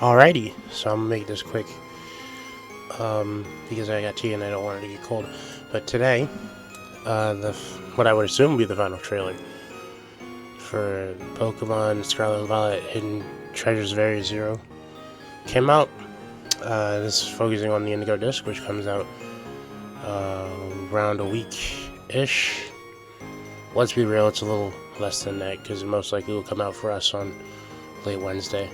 Alrighty, so I'm gonna make this quick because I got tea and I don't want it to get cold. But today, what I would assume would be the final trailer for Pokemon Scarlet and Violet Hidden Treasures Very Zero came out. This is focusing on the Indigo Disc, which comes out around a week-ish. Let's be real, it's a little less than that because it most likely will come out for us on late Wednesday.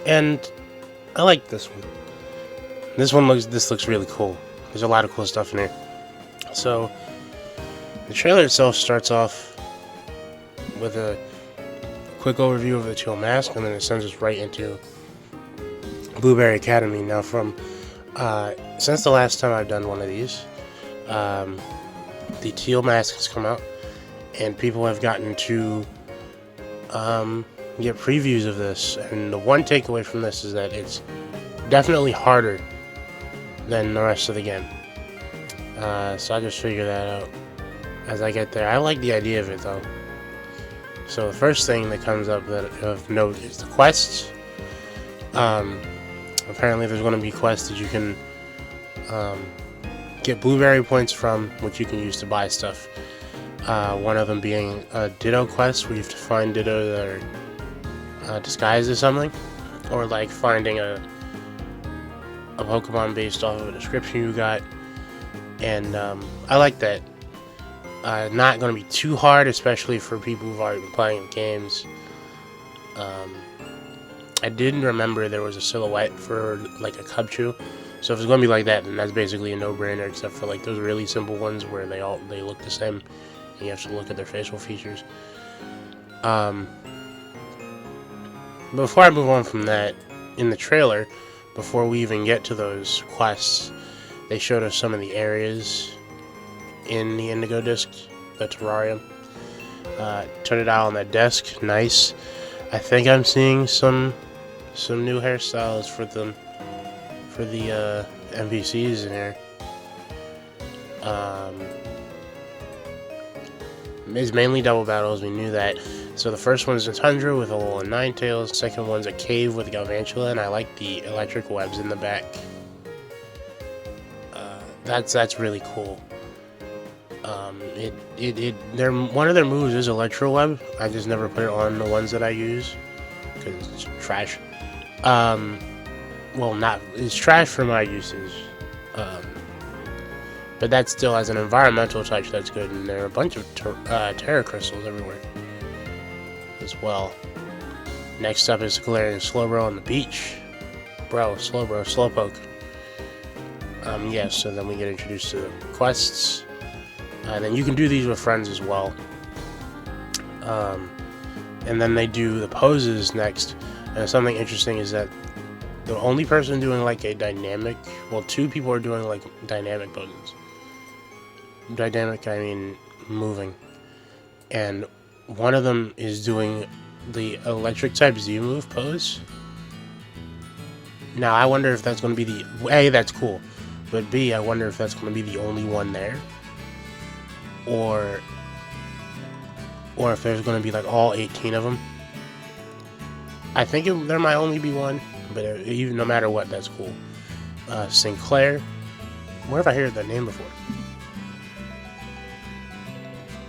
And I like this one. This looks really cool. There's a lot of cool stuff in here. So the trailer itself starts off with a quick overview of the Teal Mask, and then it sends us right into Blueberry Academy. Now, since the last time I've done one of these, the Teal Mask has come out, and people have gotten to get previews of this, and the one takeaway from this is that it's definitely harder than the rest of the game. So I'll just figure that out as I get there. I like the idea of it though. So the first thing that comes up that of note is the quests. Apparently there's going to be quests that you can get blueberry points from, which you can use to buy stuff. One of them being a Ditto quest, where you have to find Ditto that are disguised as something, or like finding a Pokemon based off of a description you got. And I like that. Not going to be too hard, especially for people who've already been playing the games. I didn't remember there was a silhouette for like a Cubchoo, so if it's going to be like that, then that's basically a no-brainer, except for like those really simple ones where they look the same and you have to look at their facial features. Before I move on from that, in the trailer, before we even get to those quests, they showed us some of the areas in the Indigo Disc, the terrarium. Turn it out on that desk, nice. I think I'm seeing some new hairstyles for the NPCs in here. It's mainly double battles, we knew that. So the first one's a tundra with a little Ninetales, second one's a cave with Galvantula, and I like the electric webs in the back. That's really cool. One of their moves is Electro Web. I just never put it on the ones that I use because it's trash. It's trash for my usage. But that still has an environmental touch that's good, and there are a bunch of Terra Crystals everywhere as well. Next up is Galarian Slowbro on the beach. Slowbro, Slowpoke. So then we get introduced to the quests. And then you can do these with friends as well. And then they do the poses next. And something interesting is that the only person doing like a dynamic, two people are doing like dynamic poses. Dynamic, I mean moving. And one of them is doing the electric type Z move pose. Now I wonder if that's going to be A, that's cool. But B, I wonder if that's going to be the only one there. Or if there's going to be like all 18 of them. I think there might only be one, but even no matter what, that's cool. Sinclair, where have I heard that name before?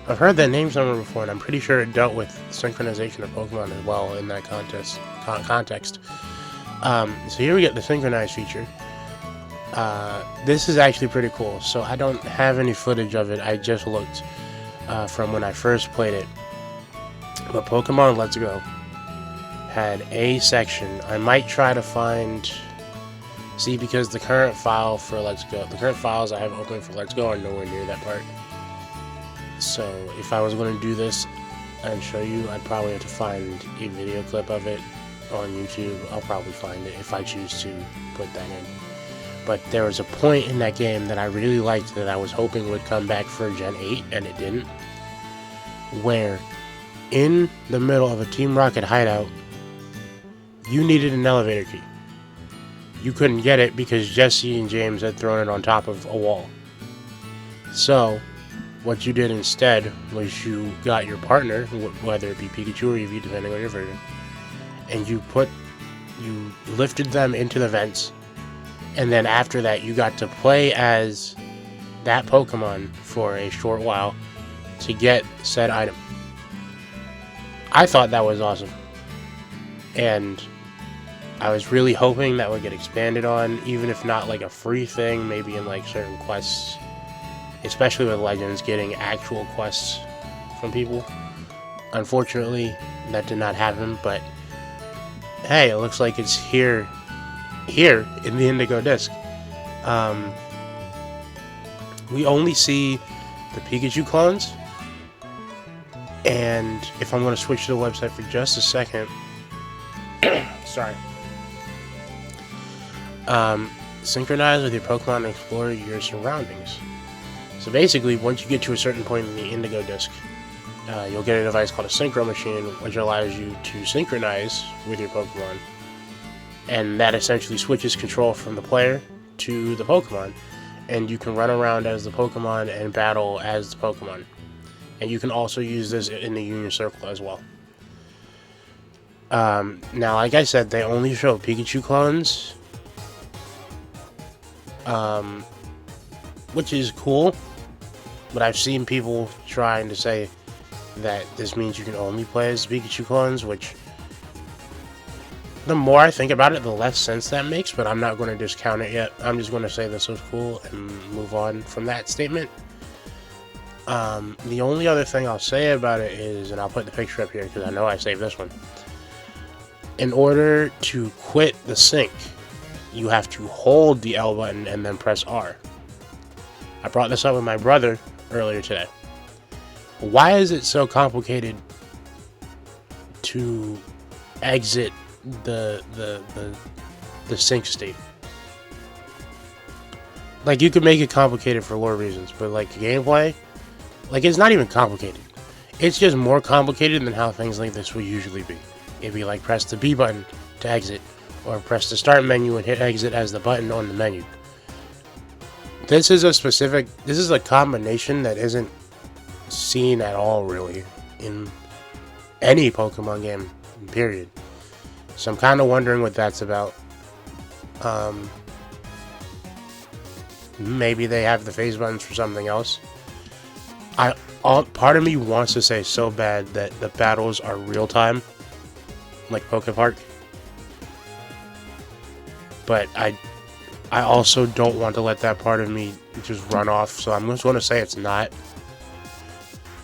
I've heard that name somewhere before, and I'm pretty sure it dealt with synchronization of Pokemon as well in that context. So here we get the synchronized feature. This is actually pretty cool. So I don't have any footage of it. I just looked from when I first played it. But Pokemon Let's Go had a section. I might try to find... See, because the current file for Let's Go, the current files I have open for Let's Go are nowhere near that part. So if I was going to do this and show you, I'd probably have to find a video clip of it on YouTube. I'll probably find it if I choose to put that in. But there was a point in that game that I really liked that I was hoping would come back for Gen 8, and it didn't. Where, in the middle of a Team Rocket hideout, you needed an elevator key. You couldn't get it because Jesse and James had thrown it on top of a wall. So, what you did instead was you got your partner, whether it be Pikachu or Eevee, depending on your version, and you lifted them into the vents, and then after that you got to play as that Pokemon for a short while to get said item. I thought that was awesome, and I was really hoping that would get expanded on, even if not like a free thing, maybe in like certain quests, especially with Legends, getting actual quests from people. Unfortunately, that did not happen, but hey, it looks like it's here in the Indigo Disc. We only see the Pikachu clones, and if I'm going to switch to the website for just a second, sorry. Synchronize with your Pokemon and explore your surroundings. So basically, once you get to a certain point in the Indigo Disc, you'll get a device called a Synchro Machine, which allows you to synchronize with your Pokemon. And that essentially switches control from the player to the Pokemon. And you can run around as the Pokemon and battle as the Pokemon. And you can also use this in the Union Circle as well. Now, like I said, they only show Pikachu clones. Which is cool. But I've seen people trying to say that this means you can only play as Pikachu clones, which the more I think about it, the less sense that makes, but I'm not going to discount it yet. I'm just going to say this was cool and move on from that statement. The only other thing I'll say about it is, and I'll put the picture up here because I know I saved this one. In order to quit the sync, you have to hold the L button and then press R. I brought this up with my brother earlier today. Why is it so complicated to exit the sync state? Like, you could make it complicated for lore reasons, but like gameplay, like, it's not even complicated. It's just more complicated than how things like this would usually be. It'd be like press the B button to exit, or press the start menu and hit exit as the button on the menu. This is a combination that isn't seen at all, really, in any Pokemon game, period. So I'm kind of wondering what that's about. Maybe they have the phase buttons for something else. Part of me wants to say so bad that the battles are real time, like Pokepark. But I also don't want to let that part of me just run off, so I'm just going to say it's not.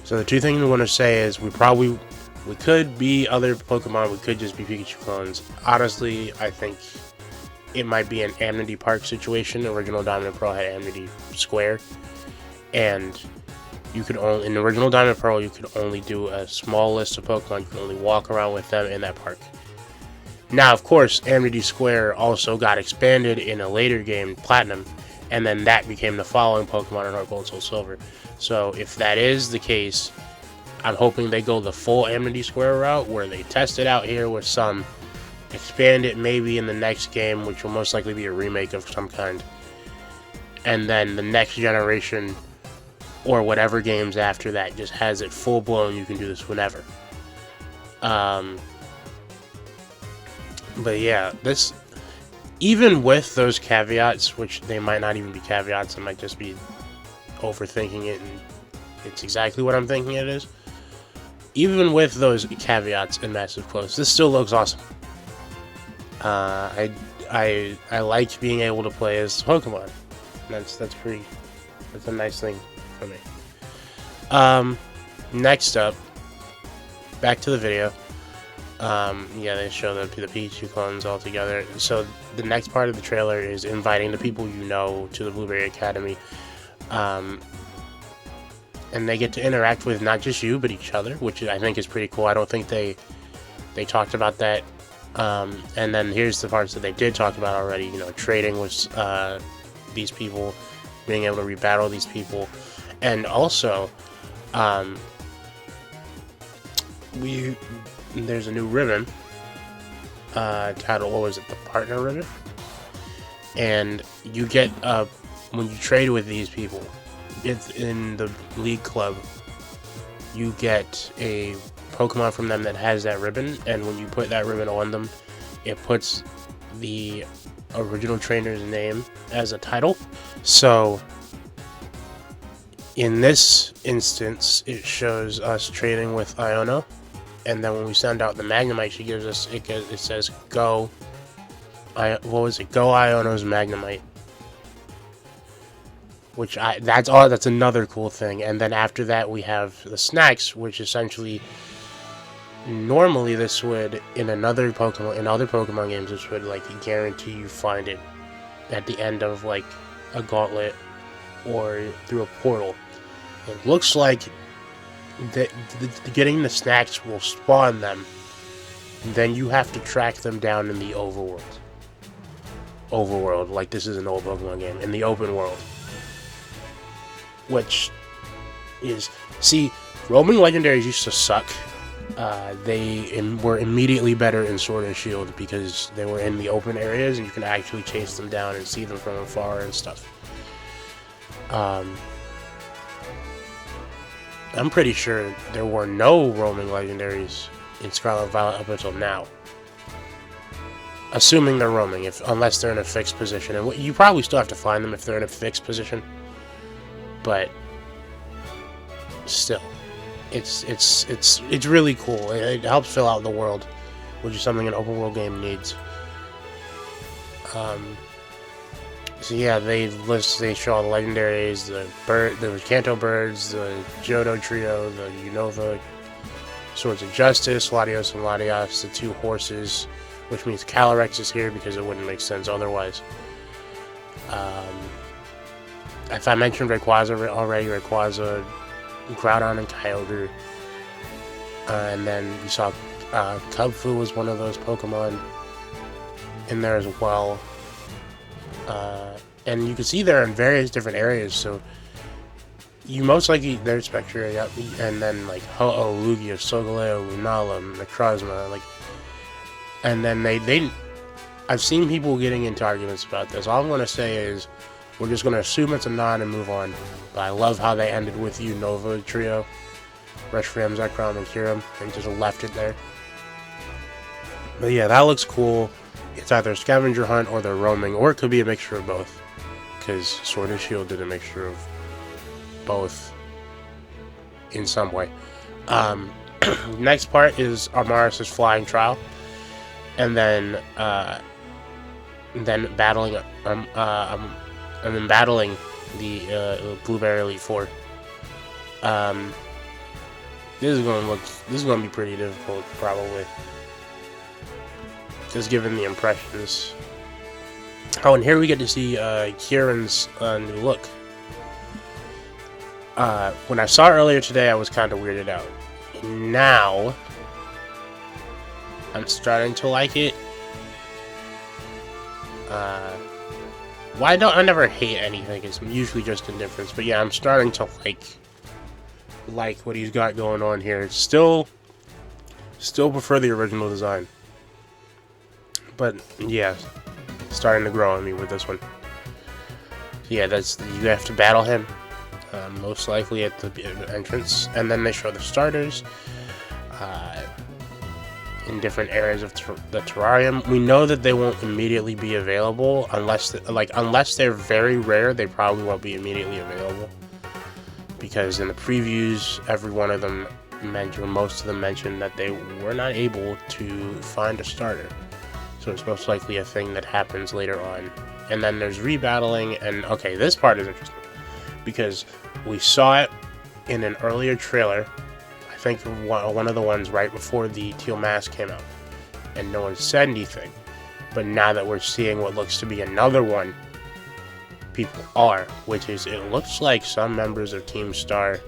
So the two things we want to say is we could be other Pokemon, we could just be Pikachu clones. Honestly, I think it might be an Amity Park situation. Original Diamond and Pearl had Amity Square, and you could only, in Original Diamond and Pearl, you could only do a small list of Pokemon. You could only walk around with them in that park. Now, of course, Amity Square also got expanded in a later game, Platinum, and then that became the following Pokemon in Heart Gold, Soul Silver. So if that is the case, I'm hoping they go the full Amity Square route, where they test it out here with some, expand it maybe in the next game, which will most likely be a remake of some kind, and then the next generation, or whatever games after that, just has it full blown. You can do this whenever. But yeah, this, even with those caveats, which they might not even be caveats, I might just be overthinking it, and it's exactly what I'm thinking it is. Even with those caveats and massive quotes, this still looks awesome. I like being able to play as Pokemon. That's a nice thing for me. Next up, back to the video. Yeah, they show the Pikachu clones all together. So the next part of the trailer is inviting the people you know to the Blueberry Academy. And they get to interact with not just you, but each other, which I think is pretty cool. I don't think they talked about that. And then here's the parts that they did talk about already. You know, trading with these people, being able to rebattle these people, and also there's a new ribbon titled, what was it, the partner ribbon, and you get when you trade with these people, it's in the league club, you get a Pokemon from them that has that ribbon, and when you put that ribbon on them, it puts the original trainer's name as a title. So in this instance, it shows us training with Iono, and then when we send out the Magnemite, she gives us it says go. Go Iono's Magnemite. Which that's another cool thing. And then after that we have the snacks, which essentially normally this would in other Pokemon games this would like guarantee you find it at the end of like a gauntlet or through a portal. It looks like getting the snacks will spawn them. Then you have to track them down in the overworld, like this is an old Pokemon game, in the open world. Which is, see, roaming legendaries used to suck. They were immediately better in Sword and Shield because they were in the open areas and you can actually chase them down and see them from afar and stuff. I'm pretty sure there were no roaming legendaries in Scarlet Violet up until now. Assuming they're roaming, unless they're in a fixed position. And you probably still have to find them if they're in a fixed position. But still, it's really cool. It helps fill out the world, which is something an open world game needs. So yeah, they show all the legendaries, the Kanto birds, the Johto trio, the Unova, Swords of Justice, Latios and Latias, the two horses, which means Calyrex is here because it wouldn't make sense otherwise. If I mentioned Rayquaza already, Rayquaza, Groudon, and Kyogre. And then you saw Cubfu was one of those Pokemon in there as well. And you can see they're in various different areas, so you most likely, there's Spectre, yep, and then like Ho-Oh, Lugia, Solgaleo, Lunala, Necrozma, like, and then I've seen people getting into arguments about this. All I'm going to say is, we're just going to assume it's a nod and move on. But I love how they ended with Unova trio. Reshiram, Zekrom, and Kyurem. They just left it there. But yeah, that looks cool. It's either a scavenger hunt or they're roaming. Or it could be a mixture of both. Because Sword and Shield did a mixture of both in some way. Next part is Armaris' flying trial. And then battling the Blueberry Elite Four. This is going to be pretty difficult, probably. Just given the impressions. Oh, and here we get to see Kieran's new look. When I saw it earlier today, I was kind of weirded out. Now, I'm starting to like it. I never hate anything. It's usually just indifference. But yeah, I'm starting to like what he's got going on here. Still prefer the original design. But yeah, starting to grow on me with this one. Yeah, you have to battle him. Most likely at the entrance. And then they show the starters. In different areas of the terrarium. We know that they won't immediately be available unless they're very rare. They probably won't be immediately available because in the previews, every one of them mentioned, most of them mentioned that they were not able to find a starter. So it's most likely a thing that happens later on. And then there's rebattling, and okay, this part is interesting because we saw it in an earlier trailer. I think one of the ones right before the Teal Mask came out, and no one said anything. But now that we're seeing what looks to be another one, people are, which is, it looks like some members of Team Star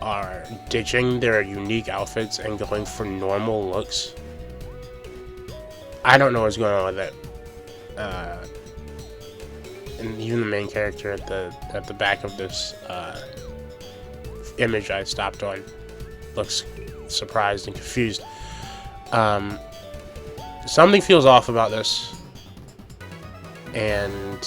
are ditching their unique outfits and going for normal looks. I don't know what's going on with it. And even the main character at the back of this image I stopped on looks surprised and confused. Something feels off about this, and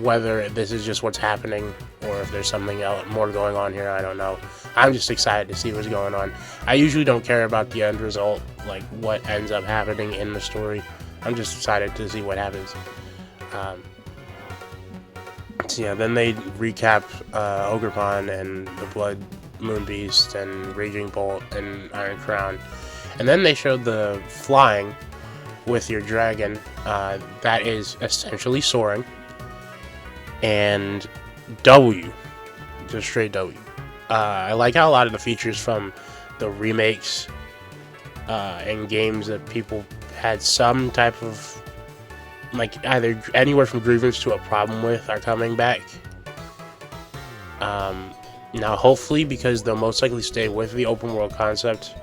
whether this is just what's happening or if there's something else more going on here, I don't know. I'm just excited to see what's going on. I usually don't care about the end result, like what ends up happening in the story. I'm just excited to see what happens. So yeah, then they recap Ogerpon and the Blood Moon Beast and Raging Bolt and Iron Crown. And then they showed the flying with your dragon. That is essentially soaring. And W. Just straight W. I like how a lot of the features from the remakes and games that people had some type of, like, either anywhere from grievance to a problem with are coming back. Now, hopefully, because they'll most likely stay with the open world concept,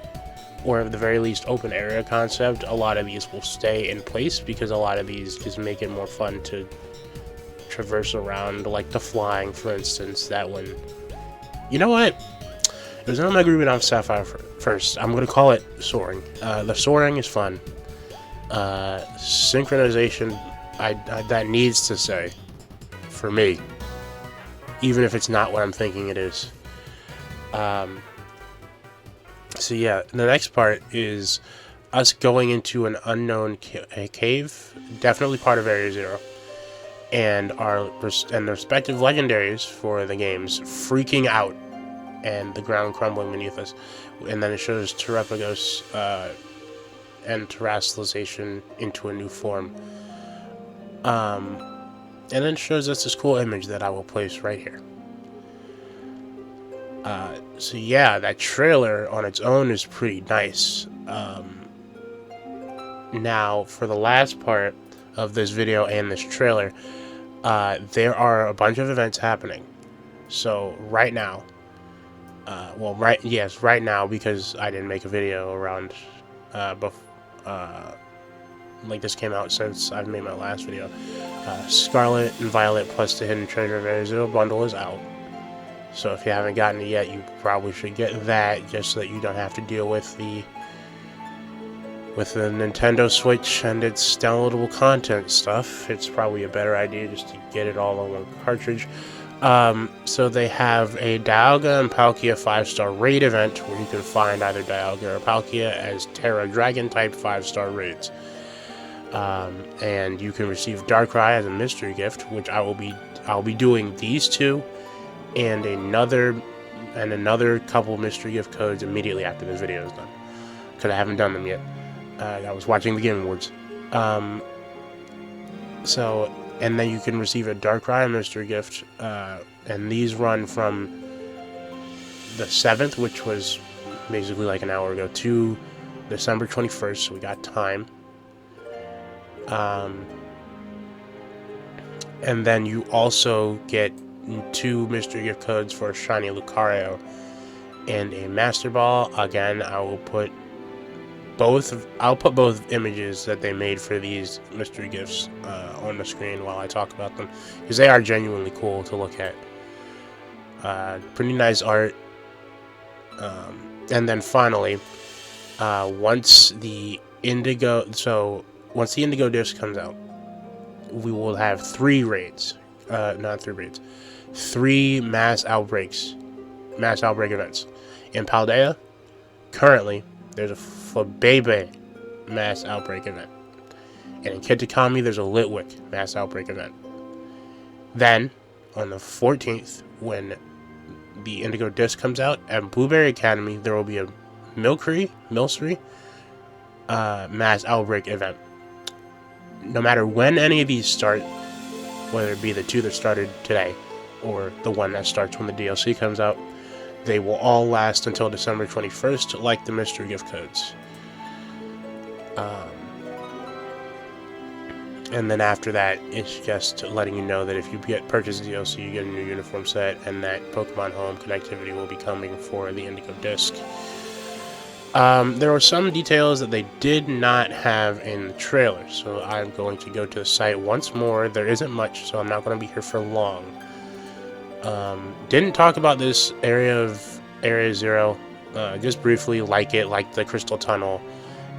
or at the very least open area concept, a lot of these will stay in place, because a lot of these just make it more fun to traverse around, like the flying, for instance. That one, you know what? It was an agreement on Sapphire first. I'm going to call it soaring. The soaring is fun. Synchronization, that needs to say, for me, even if it's not what I'm thinking it is. So yeah, the next part is us going into an unknown cave, definitely part of Area 0, and the respective legendaries for the games freaking out and the ground crumbling beneath us. And then it shows Terepagos and terrestrialization into a new form. And then it shows us this cool image that I will place right here. So yeah, that trailer on its own is pretty nice. Now, for the last part of this video and this trailer, there are a bunch of events happening. So right now, right now, because I didn't make a video around, like this came out since I've made my last video. Scarlet and Violet plus the Hidden Treasure of Area 0 bundle is out. So if you haven't gotten it yet, you probably should get that, just so that you don't have to deal with the Nintendo Switch and its downloadable content stuff. It's probably a better idea just to get it all on one cartridge. So they have a Dialga and Palkia 5-star raid event where you can find either Dialga or Palkia as Terra Dragon type 5-star raids. And you can receive Darkrai as a mystery gift, which I'll be doing these two and another couple mystery gift codes immediately after this video is done, because I haven't done them yet. I was watching the Game Awards. And then you can receive a Darkrai mystery gift, and these run from the 7th, which was basically like an hour ago, to December 21st, so we got time. And then you also get 2 mystery gift codes for Shiny Lucario and a Master Ball. Again, I'll put both images that they made for these mystery gifts on the screen while I talk about them, because they are genuinely cool to look at. Pretty nice art. And then finally, once the Indigo disc comes out, we will have 3 mass outbreak events. In Paldea, currently, there's a Flabebe mass outbreak event. And in Kitakami, there's a Litwick mass outbreak event. Then, on the 14th, when the Indigo disc comes out, at Blueberry Academy, there will be a Milcery mass outbreak event. No matter when any of these start, whether it be the 2 that started today, or the one that starts when the DLC comes out, they will all last until December 21st, like the mystery gift codes. And then after that, it's just letting you know that if you purchase the DLC, you get a new uniform set, and that Pokemon Home connectivity will be coming for the Indigo disc. There were some details that they did not have in the trailer, so I'm going to go to the site once more. There isn't much, so I'm not going to be here for long. Didn't talk about this area of Area 0, just briefly, like the Crystal Tunnel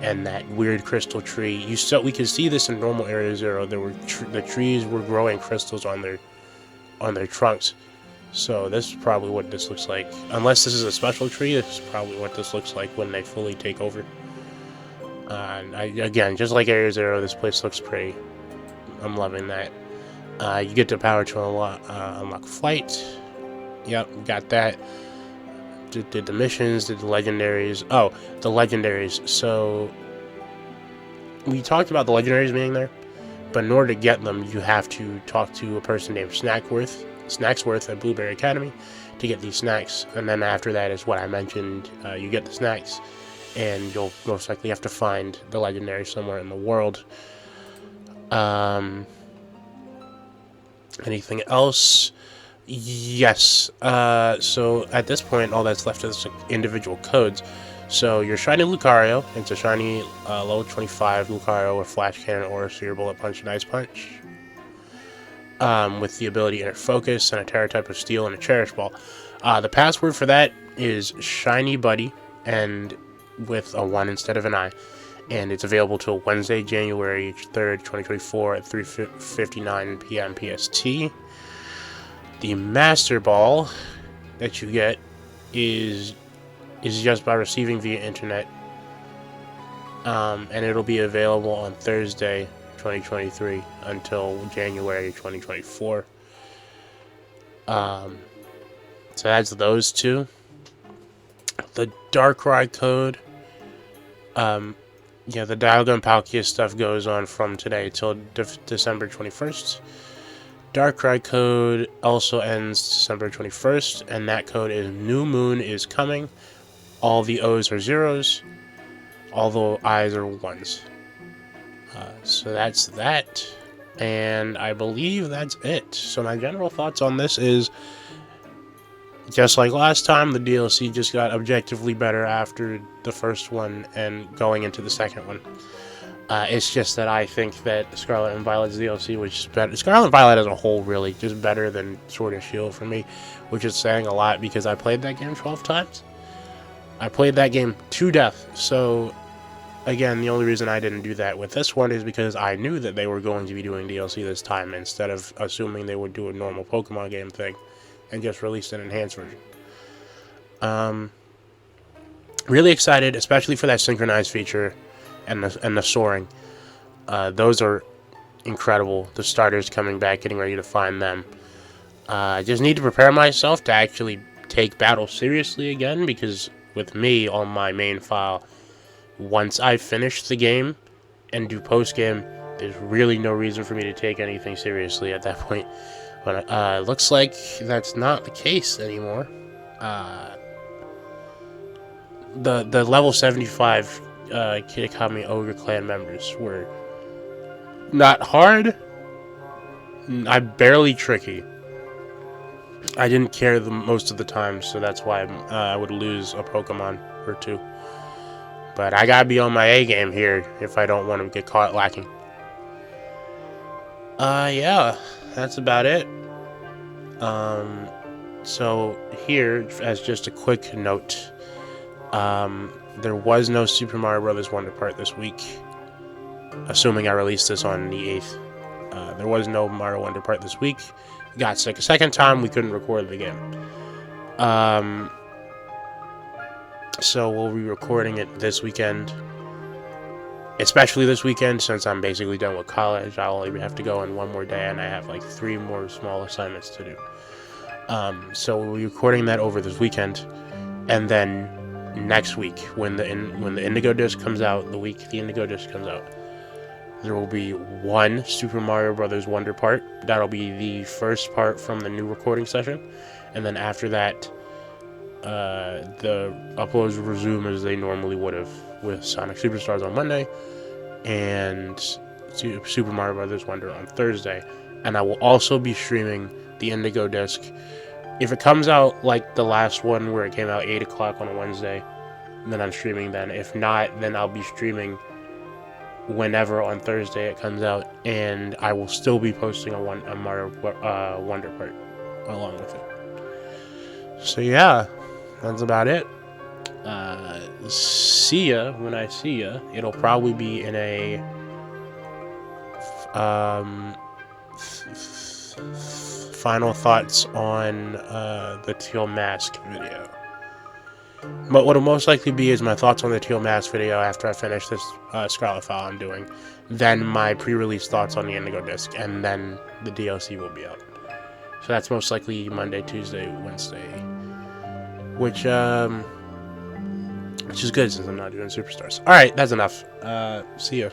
and that weird crystal tree. We could see this in normal Area 0. The trees were growing crystals on their trunks, So this is probably what this looks like. Unless this is a special tree, this is probably what this looks like when they fully take over. Again, just like Area Zero, this place looks pretty. I'm loving that. You get the power to unlock flight. Yep, got that. Did the missions, did the legendaries. Oh, the legendaries. So, we talked about the legendaries being there, but in order to get them, you have to talk to a person named Snacksworth at Blueberry Academy to get these snacks. And then after that is what I mentioned, you get the snacks, and you'll most likely have to find the legendary somewhere in the world. Anything else? Yes. So at this point, all that's left is individual codes. So your shiny Lucario, it's a shiny level 25 Lucario with Flash Cannon or Seer Bullet Punch and Ice Punch. With the ability Inner Focus and a Terra type of Steel and a Cherish Ball. The password for that is Shiny Buddy, and with a 1 instead of an I. And it's available till Wednesday, January 3rd, 2024 at 3:59 p.m. PST. The Master Ball that you get is just by receiving via internet, and it'll be available on Thursday, 2023 until January 2024. So that's those two. The Darkrai code, yeah, the Dialga Palkia stuff goes on from today till December 21st. Darkrai code also ends December 21st, and that code is New Moon is coming. All the O's are zeros, all the I's are ones. So that's that, and I believe that's it. So my general thoughts on this is, just like last time, the DLC just got objectively better after the first one and going into the second one. It's just that I think that Scarlet and Violet's DLC was just better. Scarlet and Violet as a whole, really, just better than Sword and Shield for me, which is saying a lot because I played that game 12 times. I played that game to death, so again, the only reason I didn't do that with this one is because I knew that they were going to be doing DLC this time instead of assuming they would do a normal Pokemon game thing and just release an enhanced version. Really excited, especially for that synchronized feature and the soaring. Those are incredible. The starters coming back, getting ready to find them. I just need to prepare myself to actually take battle seriously again, because with me on my main file, once I finish the game and do post-game, there's really no reason for me to take anything seriously at that point. But looks like that's not the case anymore. The level 75 Kitakami Ogre Clan members were not hard. I'm barely tricky. I didn't care most of the time, so that's why I would lose a Pokemon or two. But I gotta be on my A game here if I don't want to get caught lacking. Yeah, that's about it. So here, as just a quick note, there was no Super Mario Bros. Wonder part this week, assuming I released this on the 8th. There was no Mario Wonder part this week. Got sick a second time, we couldn't record the game. So we'll be recording it this weekend. Especially this weekend, since I'm basically done with college. I'll only have to go in one more day, and I have like 3 more small assignments to do. So we'll be recording that over this weekend, and then next week, when the Indigo Disc comes out, the week the Indigo Disc comes out, there will be one Super Mario Bros. Wonder part. That'll be the first part from the new recording session, and then after that, the uploads resume as they normally would have, with Sonic Superstars on Monday and Super Mario Bros. Wonder on Thursday. And I will also be streaming the Indigo Disc. If it comes out like the last one where it came out 8 o'clock on a Wednesday, then I'm streaming then. If not, then I'll be streaming whenever on Thursday it comes out, and I will still be posting a Mario Wonder part along with it. So yeah, that's about it. See ya when I see ya. It'll probably be in a final thoughts on the Teal Mask video. But what'll most likely be is my thoughts on the Teal Mask video after I finish this Scarlet file I'm doing. Then my pre-release thoughts on the Indigo Disc, and then the DLC will be out. So that's most likely Monday, Tuesday, Wednesday, which is good since I'm not doing Superstars. All right, that's enough. See ya.